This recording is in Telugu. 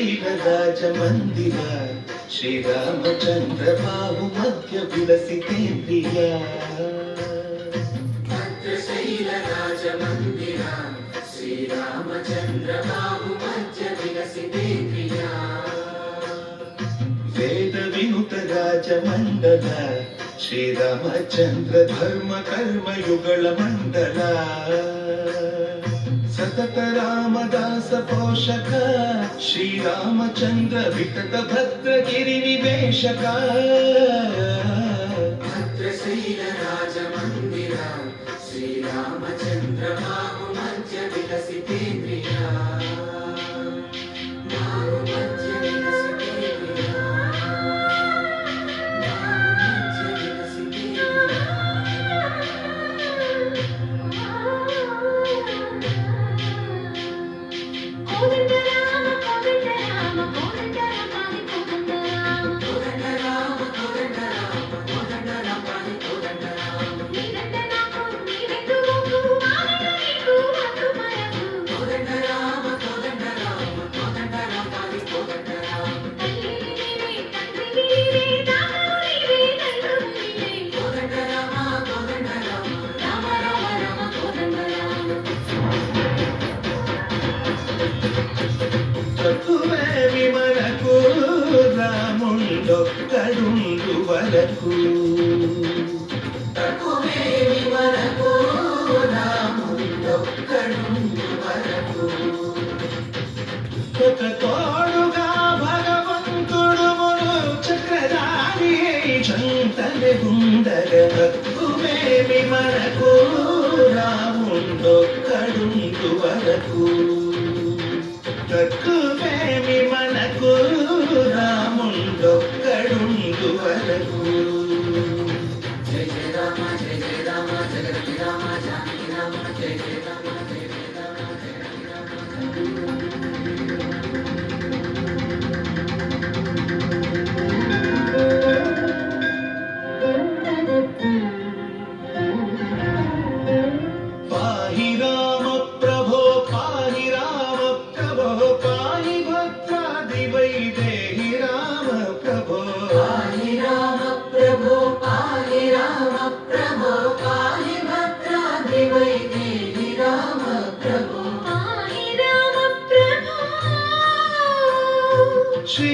ಭದ್ರಶೈಲರಾಜ ಮಂದಿರ ಶ್ರೀರಾಮಚಂದ್ರ ಬಾಹು ಮಧ್ಯ ವಿಲಸಿತೇಂದ್ರಿಯ ಭದ್ರಶೈಲರಾಜ ಮಂದಿರ ಶ್ರೀರಾಮಚಂದ್ರ ಬಾಹು ಮಧ್ಯ ವಿಲಸಿತೇಂದ್ರಿಯ ವೇದ ವಿನುತ ರಾಜ ಮಂಡಲ ಶ್ರೀರಾಮಚಂದ್ರ ಧರ್ಮ ಕರ್ಮಯುಗಳ ಮಂಡಲ ಸತತ ರಾಮದಾಸ ಪೋಷಕ ಶ್ರೀರಾಮಚಂದ್ರ ವಿತತ ಭದ್ರಗಿರಿ ನಿವೇಶಕ ಭದ್ರಶೈಲ ರಾಜ ಮಂದಿರ ಶ್ರೀರಾಮಚಂದ್ರ ಬಾಹು ಮಧ್ಯ ವಿಲಸಿತೇಂದ್ರಿಯ ಬಾಹು ಮಧ್ಯ ವಿಲಸಿತೇಂದ್ರಿಯ విమనకు రాముండొక్కడుండు వరకు విమనకు రాముండొక్కడుండు వరకు ఒక తోడుగా భగవంతుడు మును చక్రధారి చంతని గుండగ తక్కువేమి మనకు రాముండొక్కడుండు వరకు తక్కువేమి మనకు రాముండొక్కడుండు వరకు జయ జయ రామ జయ జయ రామ జగతి రామ జానకి రామ జయ జయ రామ జయ జయ రామ జగతి రామ పాహి రామ ప్రభో పాహి రామ ప్రభో పాహి భద్రాది వైదేహి రామ ప్రభో పాహి రామ ప్రభో పాహి రామ ప్రభో పాహి భద్రాద్రి వైదేహి రామ ప్రభో పాహి రామ ప్రభో శ్రీ